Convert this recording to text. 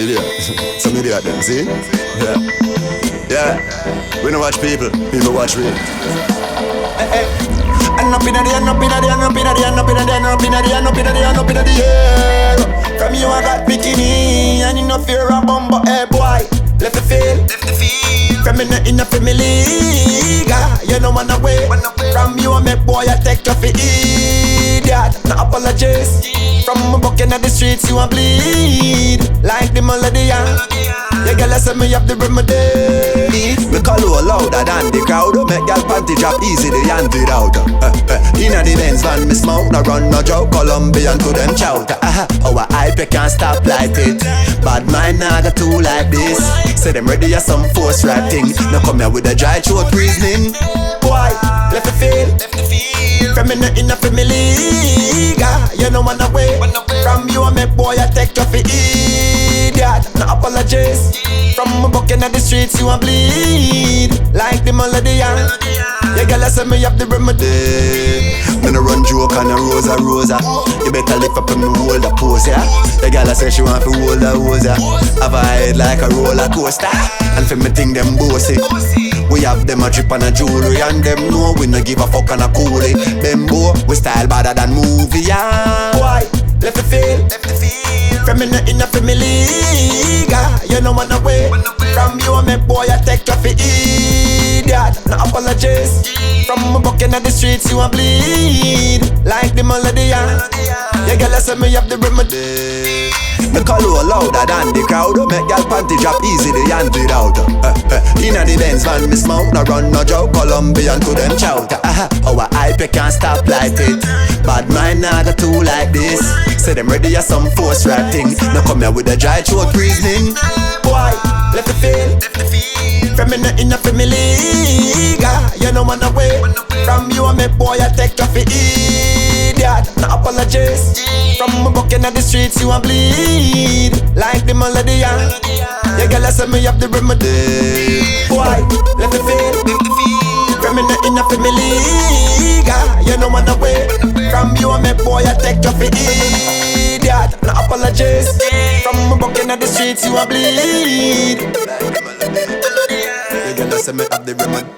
idiot. Some idiot them, see? Yeah. Yeah. We don't watch people watch we. And up inna the air, up inna the air, up inna the air, up inna the air, up inna the air, up inna the air, up inna the air. From you I got bikini, and you no fear a bumbo, hey boy. Left the field. From in a family, you know wanna wait. From you I make boy I take you for idiot. No apologies. From a buck in the streets you a bleed like the melody. Yeah, girl, I say me up the remedy. Me call you louder than the crowd. Make girl panty drop easy, the hand it out. Inna the Benz van, me smoke, no run, no joke. Colombian to them shout. Our hype, you can't stop like it. Bad mind, nah got two like this. Say them ready as some force rap thing. Now come here with a dry throat reasoning. Boy, left the field. From in a family, you know wanna wait. From you I make boy I take you for idiot. No apologies. From a buck in the streets you a bleed like the melody. Yeah, girl, I say me up the remedy. Me no run joke on a rosa. You better lift up and me hold the pose, yeah. The girl I say she want to hold the hose, yeah. Have a head like a roller coaster. And for me think them bossy. We have them a drip and a jewelry, and them know we no give a fuck and a coolie. Them boy, we style better than movie, yeah. Boy, left the field. From in a family, you know wanna wait. From you I make boy I take you for idiot. No apologies. From a buck in the streets you a bleed like the melody. Yeah, girl, I say me up the remedy. Me call you louder than the crowd. Make girl panty drop easy, the hand it out. Inna the Benz van, me smoke, no run, no joke. Colombian to them shout. Our hype, you can't stop like it. Bad mind, nah got two like this. Say them ready as some force rap thing. Now come here with a dry throat reasoning. Boy, left the field. From in a family, you know wanna wait. From you I make boy I take you for idiot. No apologies. From a buck in the streets you a bleed like the melody. Yeah, girl, I say me up the remedy. Boy, left the field. From in a family, you know wanna wait. From you I make boy I take you for idiot. No apologies. From a buck in the streets you a bleed. Yeah, girl, I say me up the remedy.